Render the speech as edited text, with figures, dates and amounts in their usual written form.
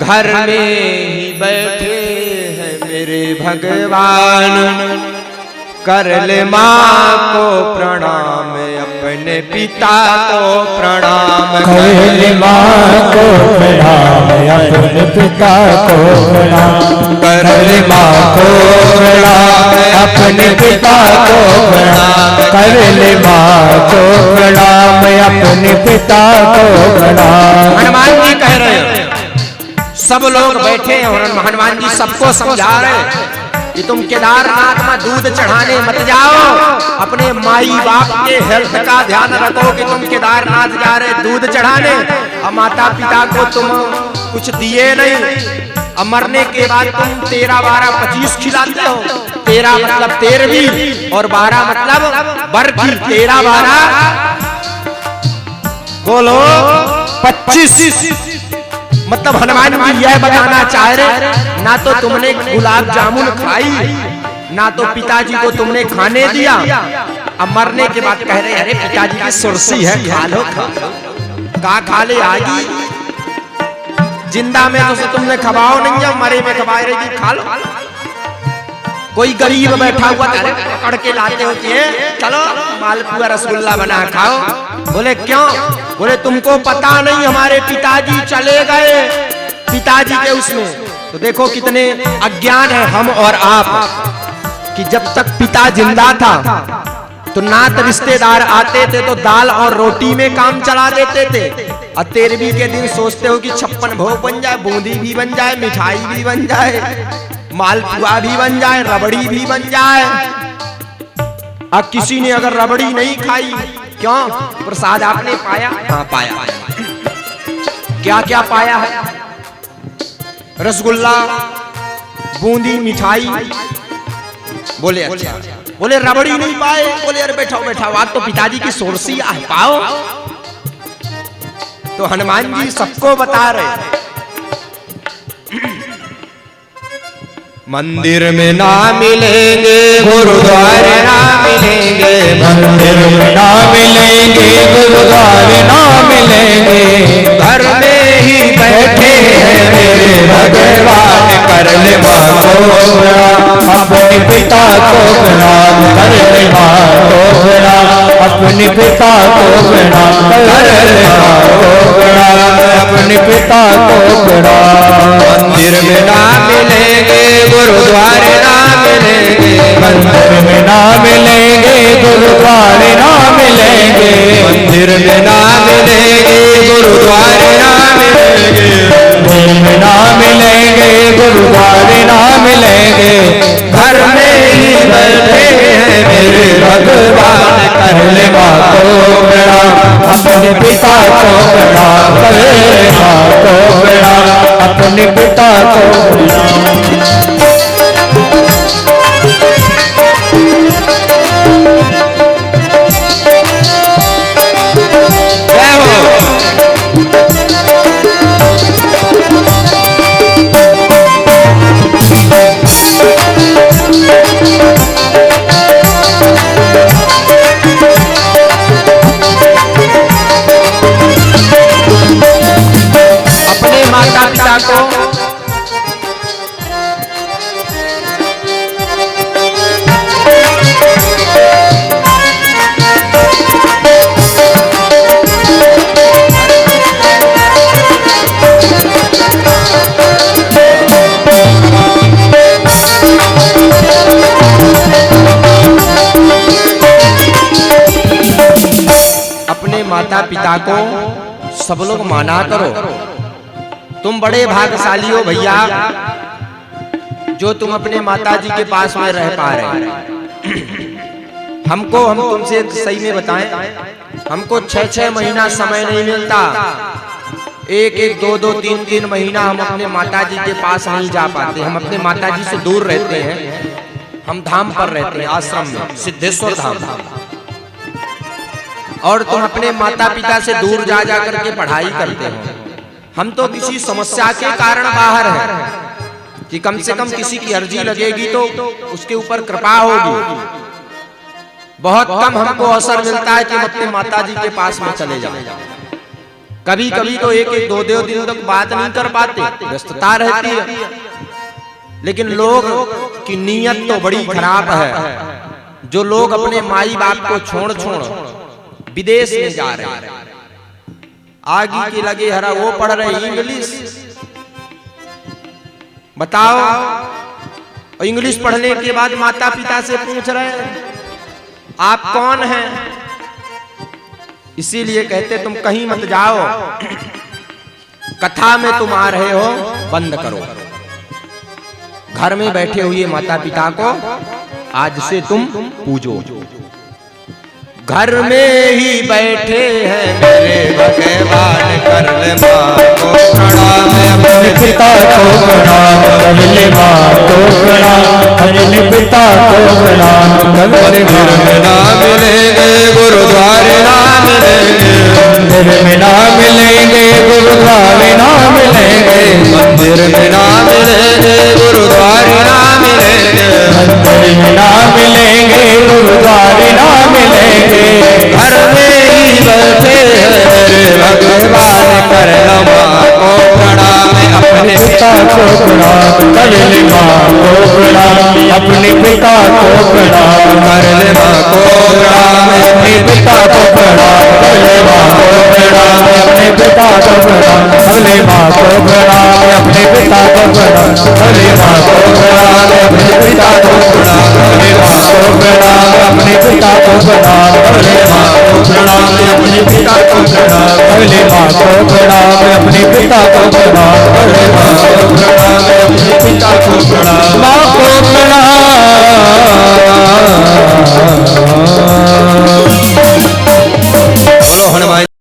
घर में ही बैठे हैं मेरे भगवान। कर ले माँ को प्रणाम, अपने पिता को प्रणाम। कर ले माँ को प्रणाम, अपने पिता को प्रणाम। कर ले माँ को प्रणाम, अपने पिता को प्रणाम। कर ले माँ को प्रणाम, अपने पिता को प्रणाम। हनुमान जी कह रहे हैं, सब लोग बैठे हैं और हनुमान जी सबको समझा रहे हैं कि तुम केदारनाथ में दूध चढ़ाने मत जाओ, अपने माई बाप के हेल्थ का ध्यान रखो कि तुम केदारनाथ जा रहे दूध चढ़ाने और माता पिता को तुम कुछ दिए नहीं, अब मरने के बाद तुम 13, 12, 25 खिलाते हो। 13 मतलब 13वीं और 12 मतलब बर्फी। 13, 12 बोलो 25। मतलब हनुमान जी यह बताना चाह रहे, ना तो तुमने गुलाब जामुन खाई, ना तो पिताजी को तुमने खाने दिया, अब मरने के बाद कह रहे अरे पिताजी की सुरसी है, खा लो का खा ले आगी। जिंदा में तो तुमने खवाओ नहीं, जब मरे में खवाए रहेगी, खा लो। कोई गरीब बैठा हुआ अरे पकड़ के लाते होती है, चलो मालपुआ रसगुल्ला बना खाओ। बोले क्यों? बोले तुमको पता नहीं हमारे पिताजी चले गए, पिताजी के उसमें। तो देखो कितने अज्ञान है हम और आप कि जब तक पिता जिंदा था तो नात रिश्तेदार आते थे तो दाल और रोटी में काम चला देते थे, और 13वीं के दिन सोचते हो कि 56 भोग बन जाए, बूंदी भी बन जाए, मिठाई भी बन जाए, मालपुआ भी बन जाए, रबड़ी भी बन जाए। अब किसी ने अगर रबड़ी नहीं खाई, क्यों? प्रसाद आपने पाया? हाँ पाया। क्या क्या पाया है? रसगुल्ला, बूंदी, मिठाई। बोले अच्छा। बोले रबड़ी नहीं पाए? बोले अरे बैठाओ बैठाओ, आज तो पिताजी की सोरसी है, पाओ। तो हनुमान जी सबको बता रहे, मंदिर में ना मिलेंगे, गुरुद्वारे ना मिलेंगे, मंदिर में ना मिलेंगे, गुरुद्वारे ना मिलेंगे। घर में ही बैठे हैं मेरे भगवान। कर ले माँ को प्रणाम, अपने पिता को प्रणाम। कर ले माँ को प्रणाम, अपने पिता को प्रणाम। कर ले माँ को प्रणाम, अपने पिता को प्रणाम। मंदिर में ना मिलेंगे, गुरुद्वारे ना मिलेंगे, मंदिर में ना मिलेंगे, गुरुद्वारे ना मिलेंगे। मंदिर में ना मिलेंगे, गुरुद्वारे ना मिलेंगे, मंदिर में ना मिलेंगे, गुरुद्वारे ना मिलेंगे। घर में ही बैठे हैं मेरे भगवान। कर ले माँ को प्रणाम, अपने पिता को प्रणाम। कर ले माँ को प्रणाम, अपने पिता को प्रणाम। अपने माता पिता को माता पिता को सब लोग माना करो। तुम बड़े भाग्यशाली हो भैया जो तुम अपने माता जी के पास में रह पा रहे हैं। हम तुमसे सही में बताएं, हमको 6-6 महीना समय नहीं मिलता, 1-1, 2-2, 3-3 महीना हम अपने माता जी के पास नहीं जा पाते। हम अपने माता जी से दूर रहते हैं, हम धाम पर रहते हैं, आश्रम में, सिद्धेश्वर धाम। और तुम अपने माता पिता से दूर जा जा करके पढ़ाई करते हो। हम तो किसी समस्या के कारण बाहर हैं कि कम से कम किसी की अर्जी लगेगी तो उसके ऊपर कृपा होगी। बहुत कम हमको अवसर मिलता है कि हम अपने माता जी के पास में चले जाएं। कभी कभी तो एक एक दो दिन तक बात नहीं कर पाते, व्यस्तता रहती है। लेकिन लोग की नीयत तो बड़ी खराब है, जो लोग अपने माई बाप को छोड़ विदेश में जा रहे हैं, आगे के लगे हरा वो पढ़ रहे इंग्लिश। बताओ, इंग्लिश पढ़ने के बाद माता पिता से पूछ रहे हैं आप कौन हैं। इसीलिए कहते तुम कहीं मत जाओ, कथा में तुम आ रहे हो बंद करो। घर में बैठे हुए माता पिता को आज से तुम पूजो। घर में ही बैठे हैं मेरे भगवान, कर ले माँ को प्रणाम, अपने पिता को प्रणाम, कर ले माँ को प्रणाम, कर ले पिता को प्रणाम। मंदिर में ना मिलेंगे गुरुद्वारे ना मिलेंगे, मंदिर में ना मिलेंगे गुरुद्वारे ना मिलेंगे, मंदिर में ना मिलेंगे गुरुद्वारे ना मिलेंगे, मंदिर में ना मिलेंगे गुरुद्वारे ना मिलेंगे। घर में ही बैठे हैं मेरे भगवान, कर लो माँ को प्रणाम, अपने पिता को प्रणाम, कर ले माँ को प्रणाम, अपने पिता को प्रणाम, कर ले माँ को प्रणाम, अपने पिता को प्रणाम, कर ले माँ को प्रणाम, अपने पिता को प्रणाम, कर ले माँ को प्रणाम, अपने पिता को प्रणाम, कर ले माँ को प्रणाम, अपने पिता को प्रणाम, कर ले माँ को प्रणाम, अपने पिता को प्रणाम, कर ले माँ को प्रणाम, अपने पिता को प्रणाम, कर ले माँ को प्रणाम, अपने पिता को प्रणाम, कर ले माँ को प्रणाम, अपने पिता को प्रणाम, माँ को प्रणाम।